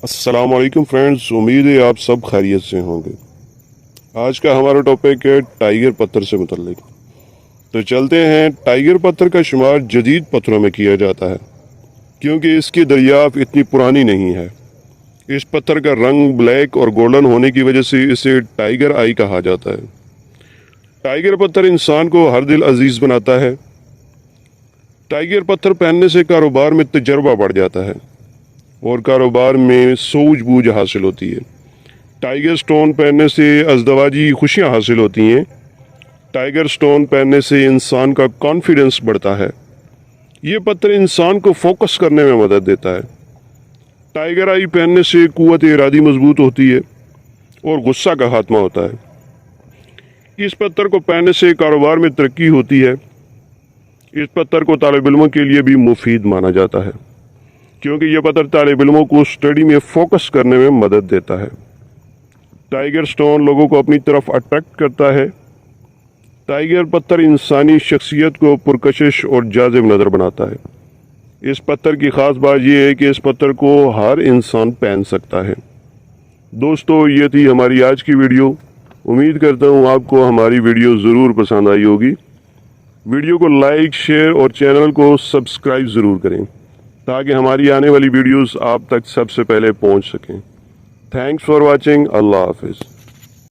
السلام علیکم فرینڈز، امید ہے آپ سب خیریت سے ہوں گے۔ آج کا ہمارا ٹاپک ہے ٹائیگر پتھر سے متعلق۔ تو چلتے ہیں۔ ٹائیگر پتھر کا شمار جدید پتھروں میں کیا جاتا ہے کیونکہ اس کی دریافت اتنی پرانی نہیں ہے۔ اس پتھر کا رنگ بلیک اور گولڈن ہونے کی وجہ سے اسے ٹائیگر آئی کہا جاتا ہے۔ ٹائیگر پتھر انسان کو ہر دل عزیز بناتا ہے۔ ٹائیگر پتھر پہننے سے کاروبار میں تجربہ بڑھ جاتا ہے اور کاروبار میں سوجھ بوجھ حاصل ہوتی ہے۔ ٹائیگر سٹون پہننے سے ازدواجی خوشیاں حاصل ہوتی ہیں۔ ٹائیگر سٹون پہننے سے انسان کا کانفیڈنس بڑھتا ہے۔ یہ پتھر انسان کو فوکس کرنے میں مدد دیتا ہے۔ ٹائیگر آئی پہننے سے قوت ارادی مضبوط ہوتی ہے اور غصہ کا خاتمہ ہوتا ہے۔ اس پتھر کو پہننے سے کاروبار میں ترقی ہوتی ہے۔ اس پتھر کو طالب علموں کے لیے بھی مفید مانا جاتا ہے کیونکہ یہ پتھر طالب علموں کو اسٹڈی میں فوکس کرنے میں مدد دیتا ہے۔ ٹائیگر سٹون لوگوں کو اپنی طرف اٹریکٹ کرتا ہے۔ ٹائیگر پتھر انسانی شخصیت کو پرکشش اور جاذب نظر بناتا ہے۔ اس پتھر کی خاص بات یہ ہے کہ اس پتھر کو ہر انسان پہن سکتا ہے۔ دوستو، یہ تھی ہماری آج کی ویڈیو۔ امید کرتا ہوں آپ کو ہماری ویڈیو ضرور پسند آئی ہوگی۔ ویڈیو کو لائک، شیئر اور چینل کو سبسکرائب ضرور کریں تاکہ ہماری آنے والی ویڈیوز آپ تک سب سے پہلے پہنچ سکیں۔ Thanks for watching. اللہ حافظ۔